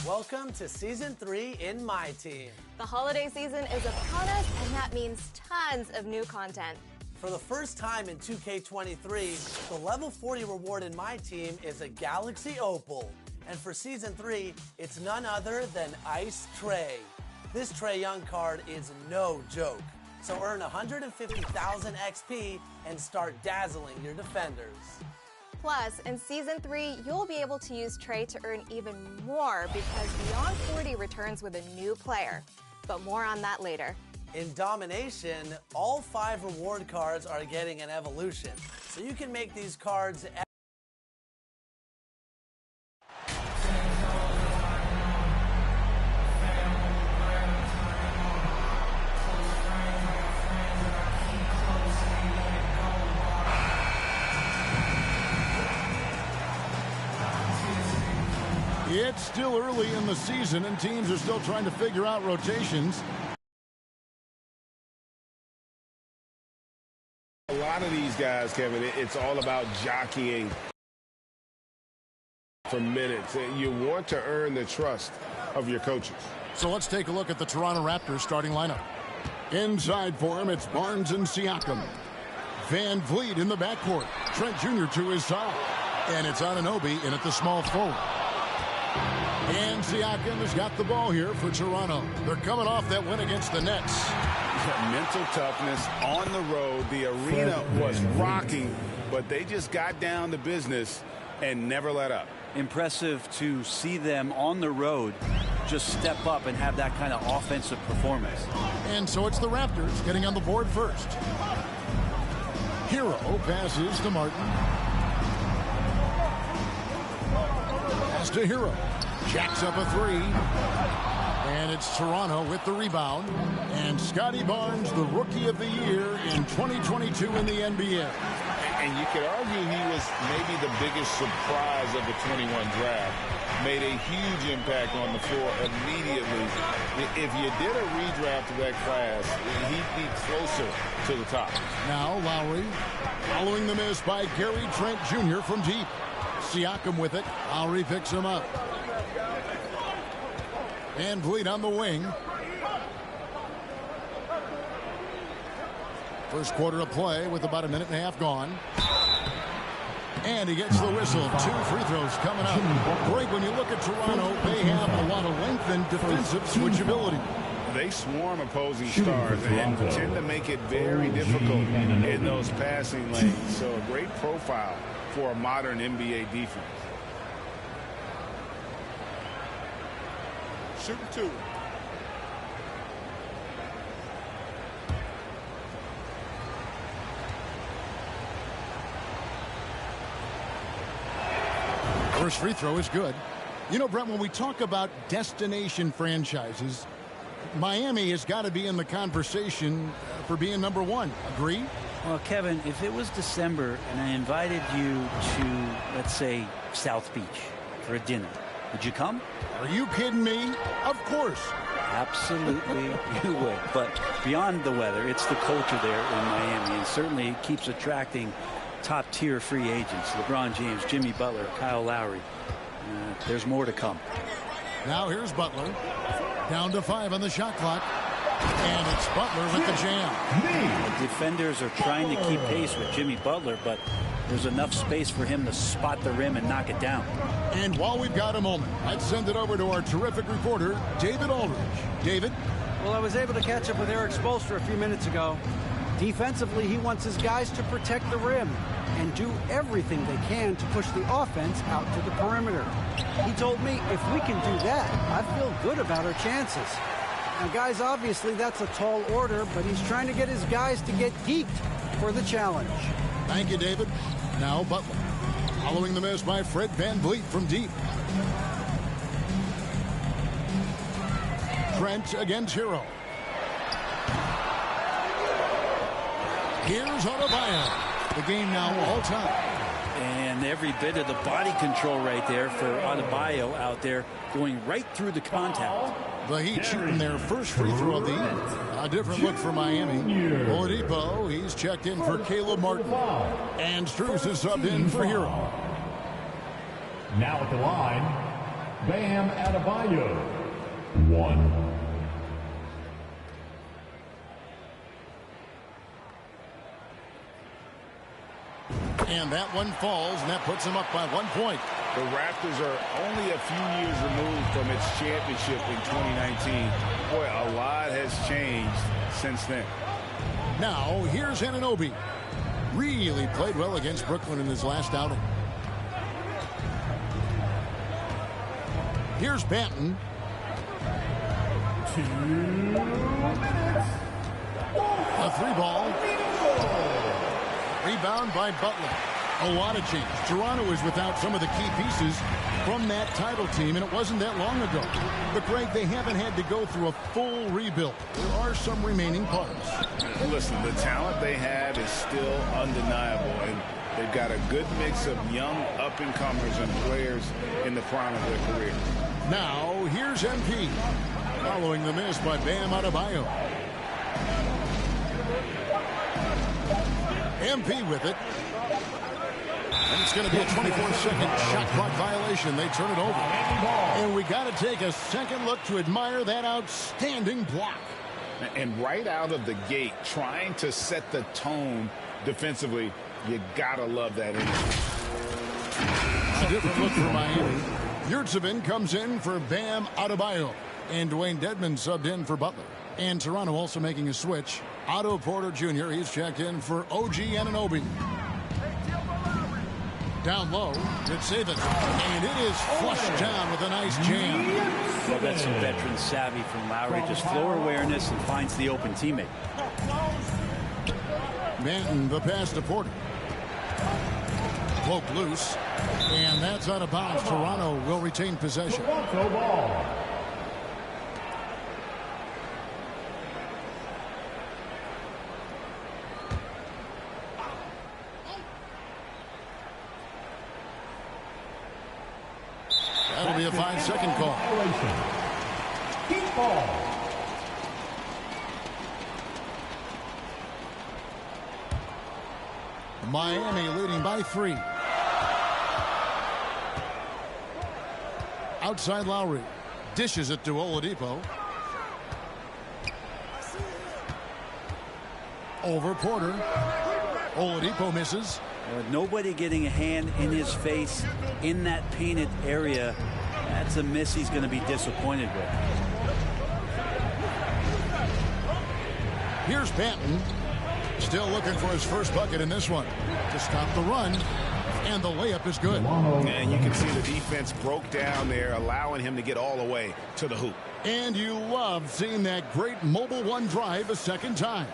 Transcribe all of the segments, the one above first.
Welcome to Season 3 in My Team. The holiday season is upon us, and that means tons of new content. For the first time in 2K23, the level 40 reward in My Team is a Galaxy Opal. And for Season 3, it's none other than Ice Trae. This Trae Young card is no joke. So earn 150,000 XP and start dazzling your defenders. Plus, in Season 3, you'll be able to use Trae to earn even more because Beyond 40 returns with a new player. But more on that later. In Domination, all 5 reward cards are getting an evolution. So you can make these cards It's still early in the season, and teams are still trying to figure out rotations. A lot of these guys, Kevin, it's all about jockeying for minutes. You want to earn the trust of your coaches. So let's take a look at the Toronto Raptors starting lineup. Inside for him, it's Barnes and Siakam. Van Vliet in the backcourt. Trent Jr. to his side. And it's Anunoby in at the small forward. And Siakam has got the ball here for Toronto. They're coming off that win against the Nets. Mental toughness on the road. The arena was rocking, but they just got down to business and never let up. Impressive to see them on the road just step up and have that kind of offensive performance. And so it's the Raptors getting on the board first. Hero passes to Martin. Pass to Hero. Jacks up a three. And it's Toronto with the rebound. And Scotty Barnes, the Rookie of the Year in 2022 in the NBA. And you could argue he was maybe the biggest surprise of the 21 draft. Made a huge impact on the floor immediately. If you did a redraft of that class, he'd be closer to the top. Now Lowry, following the miss by Gary Trent Jr. from deep. Siakam with it. Lowry picks him up. Van Vliet on the wing. First quarter of play with about a minute and a half gone. And he gets the whistle. 2 free throws coming up. Greg, when you look at Toronto, they have a lot of length and defensive switchability. They swarm opposing stars and tend to make it very difficult in those passing lanes. So a great profile for a modern NBA defense. Shooting 2. First free throw is good. You know, Brent, when we talk about destination franchises, Miami has got to be in the conversation for being number 1. Agree? Well, Kevin, if it was December and I invited you to, let's say, South Beach for a dinner, would you come? Are you kidding me? Of course. Absolutely, you would. But beyond the weather, it's the culture there in Miami, and certainly it keeps attracting top-tier free agents. LeBron James, Jimmy Butler, Kyle Lowry. There's more to come. Now here's Butler. Down to 5 on the shot clock. And it's Butler with the jam. The defenders are trying to keep pace with Jimmy Butler, but there's enough space for him to spot the rim and knock it down. And while we've got a moment, let's send it over to our terrific reporter, David Aldridge. David? Well, I was able to catch up with Eric Spoelstra a few minutes ago. Defensively, he wants his guys to protect the rim and do everything they can to push the offense out to the perimeter. He told me if we can do that, I feel good about our chances. Now, guys, obviously that's a tall order, but he's trying to get his guys to get geeked for the challenge. Thank you, David. Now Butler. Following the miss by Fred Van Vliet from deep. Trent against Hero. Here's Adebayo. The game now all time. And every bit of the body control right there for Adebayo out there going right through the contact. The Heat shooting their first free throw of the evening. A different look for Miami. Oladipo, he's checked in for Caleb Martin. And Strus is subbed in for Hero. Now at the line, Bam Adebayo, 1. And that one falls, and that puts them up by 1 point. The Raptors are only a few years removed from its championship in 2019. Boy, a lot has changed since then. Now, here's Anunoby. Really played well against Brooklyn in his last outing. Here's Banton. 2 minutes. A 3-ball. Rebound by Butler. A lot of change. Toronto is without some of the key pieces from that title team, and it wasn't that long ago. But, Greg, they haven't had to go through a full rebuild. There are some remaining parts. Listen, the talent they have is still undeniable, and they've got a good mix of young up-and-comers and players in the prime of their career. Now, here's MP. Following the miss by Bam Adebayo. MP with it. And it's going to be a 24-second shot clock violation. They turn it over. And we got to take a second look to admire that outstanding block. And right out of the gate, trying to set the tone defensively, you got to love that energy. A different look for Miami. Yurtseven comes in for Bam Adebayo. And Dwayne Dedmon subbed in for Butler. And Toronto also making a switch. Otto Porter Jr. He's checked in for OG Anunoby. Down low, it's Saban. And it is flushed down with a nice jam. Well, that's some veteran savvy from Lowry. Just floor awareness and finds the open teammate. Banton, the pass to Porter. Woke loose. And that's out of bounds. Toronto will retain possession. Toronto ball. That'll be a 5-second call. Keep ball. Miami leading by 3. Outside Lowry. Dishes it to Oladipo. Over Porter. Oladipo misses. Nobody getting a hand in his face in that painted area. That's a miss he's going to be disappointed with. Here's Banton. Still looking for his first bucket in this one. To stop the run. And the layup is good. And you can see the defense broke down there, allowing him to get all the way to the hoop. And you love seeing that great mobile one drive a second time.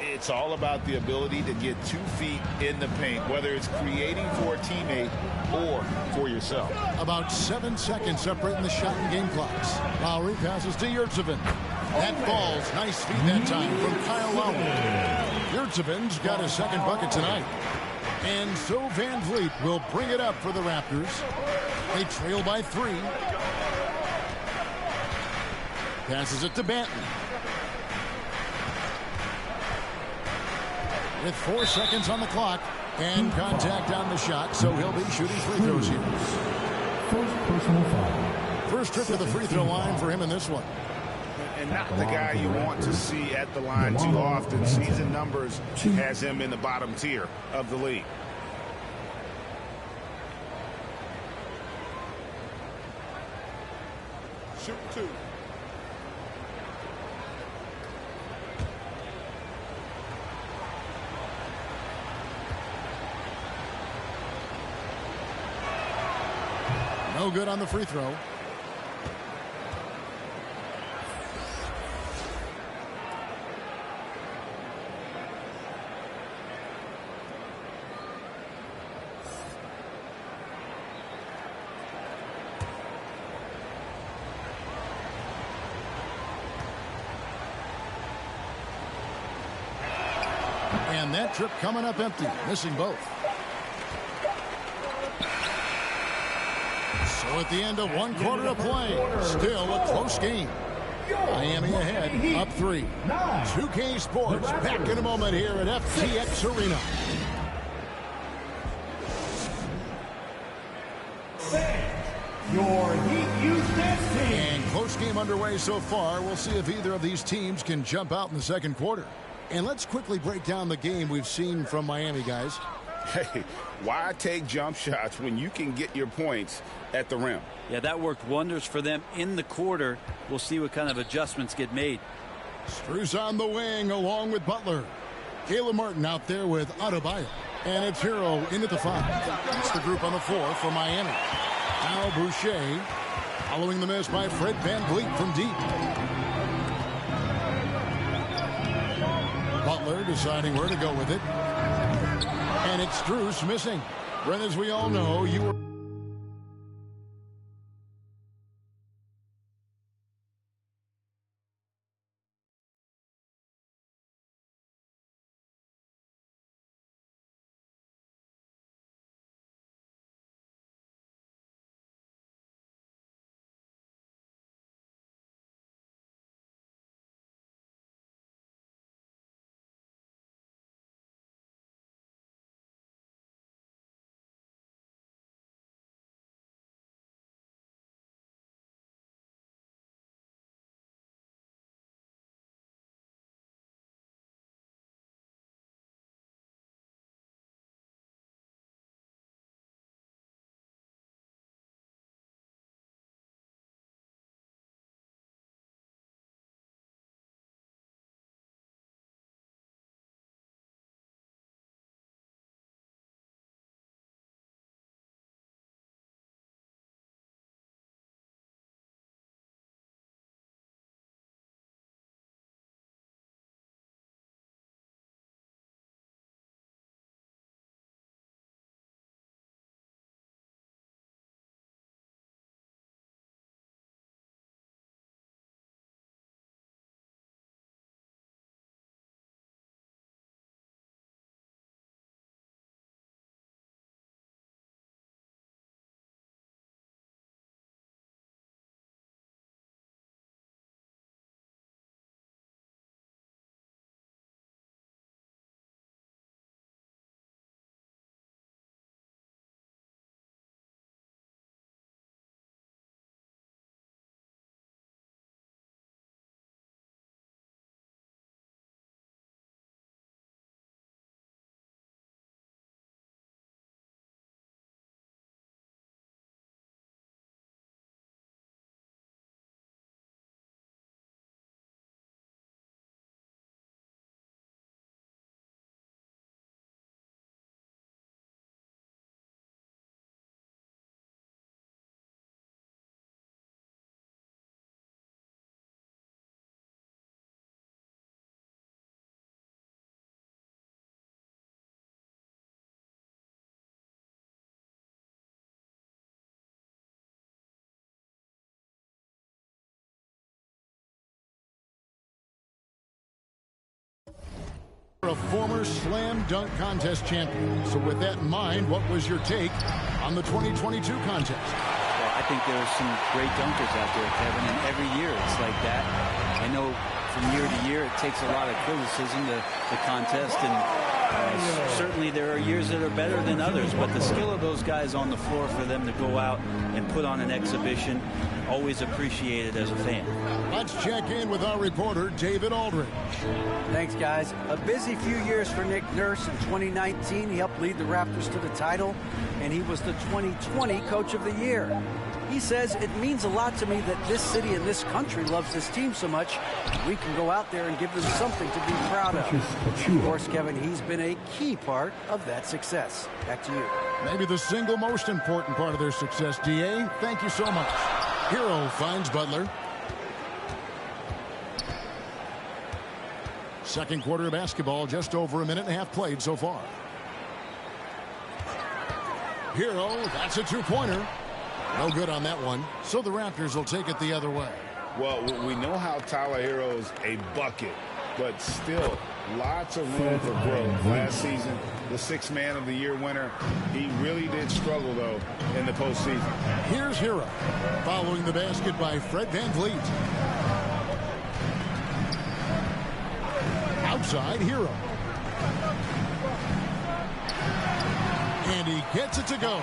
It's all about the ability to get 2 feet in the paint, whether it's creating for a teammate or for yourself. About 7 seconds separating the shot and game clocks. Lowry passes to Yurtseven. That falls. Nice feed that time from Kyle Lowry. Yurtseven's got his second bucket tonight. And so Van Vliet will bring it up for the Raptors. They trail by 3. Passes it to Banton. With 4 seconds on the clock and contact on the shot, so he'll be shooting free throws here. First personal foul. First trip to the free throw line for him in this one. And not the guy you want to see at the line too often. Season numbers has him in the bottom tier of the league. Shoot 2. No good on the free throw. And that trip coming up empty, missing both. So at the end of 1 quarter of play, still a close game. Miami ahead, up 3. 2K Sports back in a moment here at FTX Arena. Your Heat game underway so far. We'll see if either of these teams can jump out in the second quarter. And let's quickly break down the game we've seen from Miami, guys. Hey, why take jump shots when you can get your points at the rim? Yeah, that worked wonders for them in the quarter. We'll see what kind of adjustments get made. Strus on the wing along with Butler. Caleb Martin out there with Adebayo. And it's Hero in at the 5. It's the group on the floor for Miami. Al Boucher following the miss by Fred VanVleet from deep. Butler deciding where to go with it. And it's Strus missing. Brent, as we all know, you were... A former slam dunk contest champion. So with that in mind, what was your take on the 2022 contest? Well, I think there are some great dunkers out there, Kevin, and every year it's like that. I know from year to year it takes a lot of criticism, the contest, and certainly there are years that are better than others, but the skill of those guys on the floor for them to go out and put on an exhibition, always appreciated as a fan. Let's check in with our reporter, David Aldridge. Thanks, guys. A busy few years for Nick Nurse. In 2019, he helped lead the Raptors to the title, and he was the 2020 Coach of the Year. He says, it means a lot to me that this city and this country loves this team so much, we can go out there and give them something to be proud of. Of course, Kevin, he's been a key part of that success. Back to you. Maybe the single most important part of their success, D.A. Thank you so much. Hero finds Butler. Second quarter of basketball, just over a minute and a half played so far. Hero, that's a two-pointer. No good on that one. So the Raptors will take it the other way. Well, we know how Tyler Hero's a bucket, but still lots of room for growth. Last season, the Sixth Man of the Year winner, he really did struggle, though, in the postseason. Here's Hero, following the basket by Fred VanVleet. Outside, Hero. And he gets it to go.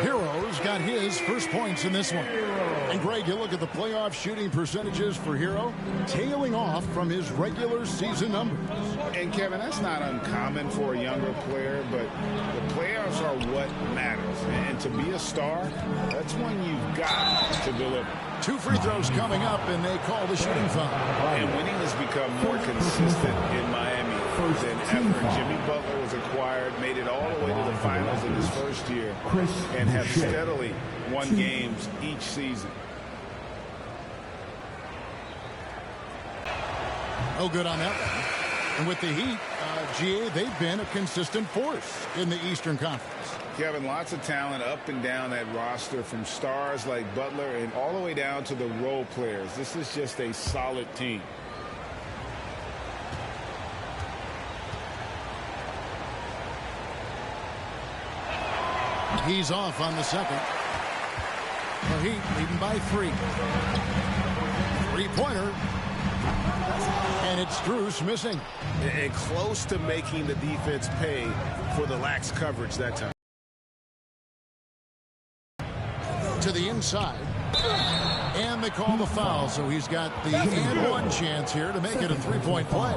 Heroes Hero's got his first points in this one. And Greg, you look at the playoff shooting percentages for Hero, tailing off from his regular season numbers. And Kevin, that's not uncommon for a younger player, but the playoffs are what matters. And to be a star, that's when you've got to deliver. 2 free throws coming up, and they call the shooting foul. And winning has become more consistent in Miami than ever. Jimmy Butler was acquired, made it all the way to the finals in his first year, and have steadily won games each season. No good on that one. And with the Heat, GA, they've been a consistent force in the Eastern Conference. Kevin, lots of talent up and down that roster, from stars like Butler and all the way down to the role players. This is just a solid team. He's off on the second. The Heat leading by 3. 3-pointer. And it's Strus missing. And close to making the defense pay for the lax coverage that time. To the inside. And they call the foul, so he's got the and one chance here to make it a 3-point play.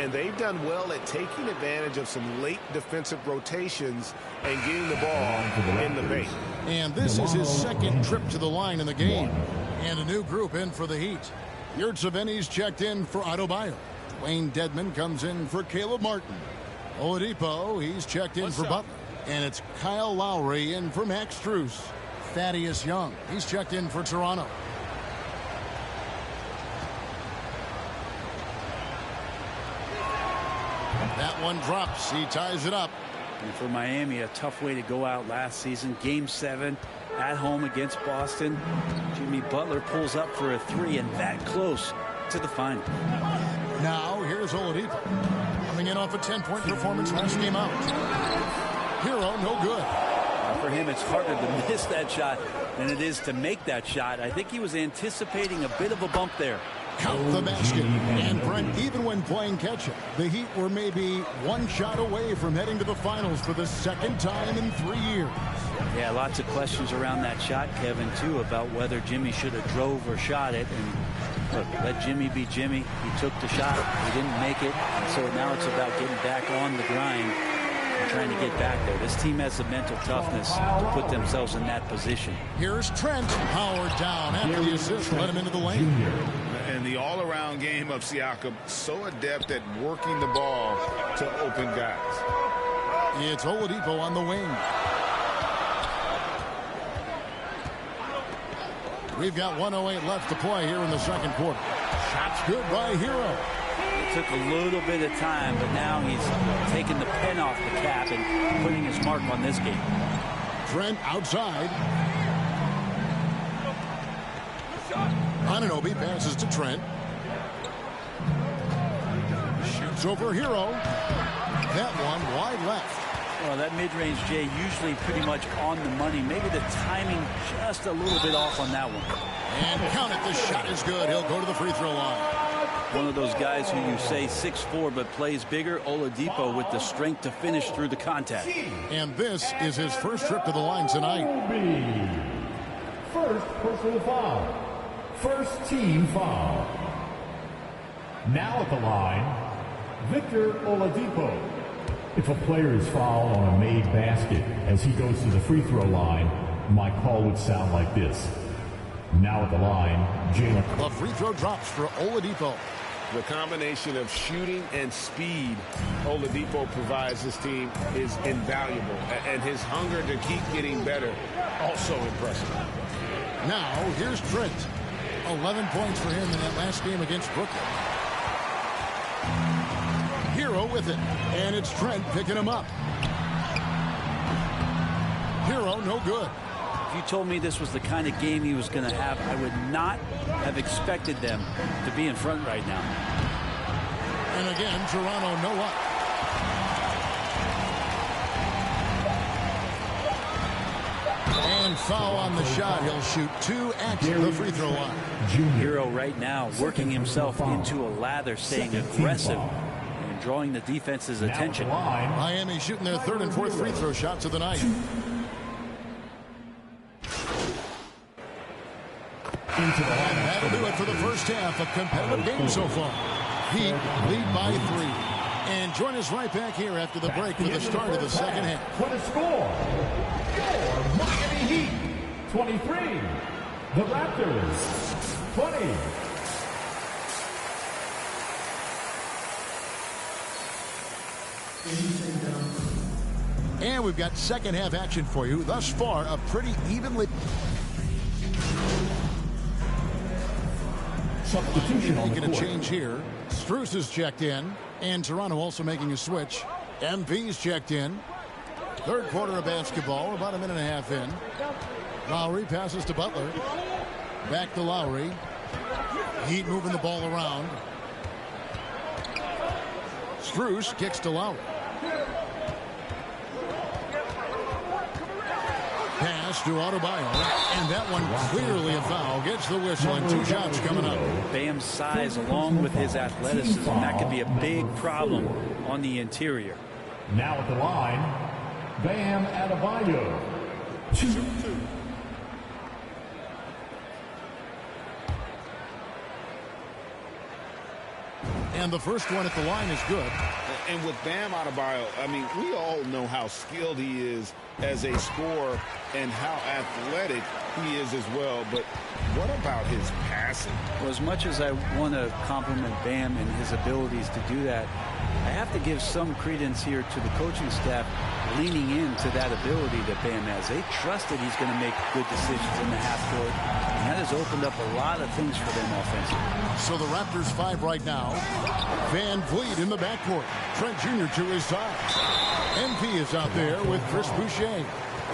And they've done well at taking advantage of some late defensive rotations and getting the ball in the paint. And this is his second trip to the line in the game. And a new group in for the Heat. Yurtseven's checked in for Adebayo. Wayne Dedmon comes in for Caleb Martin. Oladipo, he's checked in for Butler. And it's Kyle Lowry in for Max Strus. Thaddeus Young, he's checked in for Toronto. That one drops. He ties it up. And for Miami, a tough way to go out last season. Game 7 at home against Boston. Jimmy Butler pulls up for a 3 and that close to the final. Now here's Oladipo coming in off a 10-point performance last game out. Hero no good. For him, it's harder to miss that shot than it is to make that shot. I think he was anticipating a bit of a bump there. Count the basket. And Brent, even when playing catch-up, the Heat were maybe one shot away from heading to the finals for the second time in 3 years. Yeah, lots of questions around that shot, Kevin, too, about whether Jimmy should have drove or shot it. And look, let Jimmy be Jimmy. He took the shot. He didn't make it. And so now it's about getting back on the grind and trying to get back there. This team has the mental toughness to put themselves in that position. Here's Trent. Powered down after the assist. Let him into the lane. And the all-around game of Siakam, so adept at working the ball to open guys. It's Oladipo on the wing. We've got 1:08 left to play here in the second quarter. Shots good by Hero. It took a little bit of time, but now he's taking the pen off the cap and putting his mark on this game. Trent outside. Anunoby passes to Trent. Shoots over Hero. That one wide left. Well, that mid-range, Jay, usually pretty much on the money. Maybe the timing just a little bit off on that one. And count it. The shot is good. He'll go to the free throw line. One of those guys who you say 6'4", but plays bigger. Oladipo with the strength to finish through the contact. And this is his first trip to the line tonight. First personal foul. First team foul. Now at the line, Victor Oladipo. If a player is fouled on a made basket as he goes to the free throw line, my call would sound like this. Now at the line, Jalen. The free throw drops for Oladipo. The combination of shooting and speed Oladipo provides this team is invaluable. And his hunger to keep getting better, also impressive. Now, here's Trent. 11 points for him in that last game against Brooklyn. Hero with it. And it's Trent picking him up. Hero no good. If you told me this was the kind of game he was going to have, I would not have expected them to be in front right now. And again, Toronto no up. And foul on the shot. He'll shoot 2 at the free throw line. Hero right now working himself into a lather, staying aggressive and drawing the defense's attention. Miami shooting their 3rd and 4th free throw shots of the night. Into the And lineup. that'll do it for the first half. A competitive game so far. Heat lead by 3. And join us right back here after the break for the start of the second half. For the score, your Miami Heat 23, the Raptors 20. And we've got second half action for you. Thus far, a pretty evenly... Substitution on the Making a court. change here. Strus is checked in. And Toronto also making a switch. MP's checked in. Third quarter of basketball, about a minute and a half in. Lowry passes to Butler. Back to Lowry. Heat moving the ball around. Strus kicks to Lowry. Pass to Adebayo, and that one clearly a foul. Gets the whistle, and 2 shots coming up. Bam's size along with his athleticism, that could be a big problem on the interior. Now at the line, Bam Adebayo. 2. And the first one at the line is good. And with Bam Adebayo, I mean, we all know how skilled he is as a scorer and how athletic he is as well. But what about his passing? Well, as much as I want to compliment Bam and his abilities to do that, I have to give some credence here to the coaching staff leaning into that ability that Bam has. They trust that he's going to make good decisions in the half court, and that has opened up a lot of things for them offensively. So the Raptors 5 right now. Van Vliet in the backcourt. Trent Jr. to his side. MP is out there with Chris Boucher.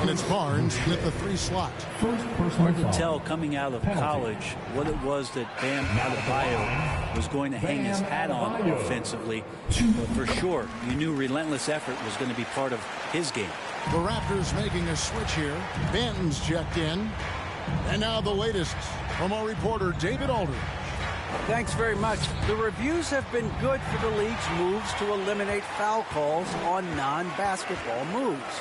And it's Barnes at the 3 slot. First personal Hard to foul. tell coming out of college what it was that Bam Adebayo was going to hang his hat on offensively. But for sure, you knew relentless effort was going to be part of his game. The Raptors making a switch here. Banton's checked in. And now the latest from our reporter, David Aldridge. Thanks very much. The reviews have been good for the league's moves to eliminate foul calls on non-basketball moves.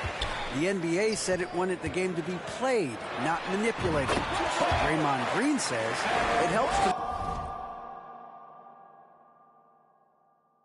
The NBA said it wanted the game to be played, not manipulated. Draymond Green says it helps to...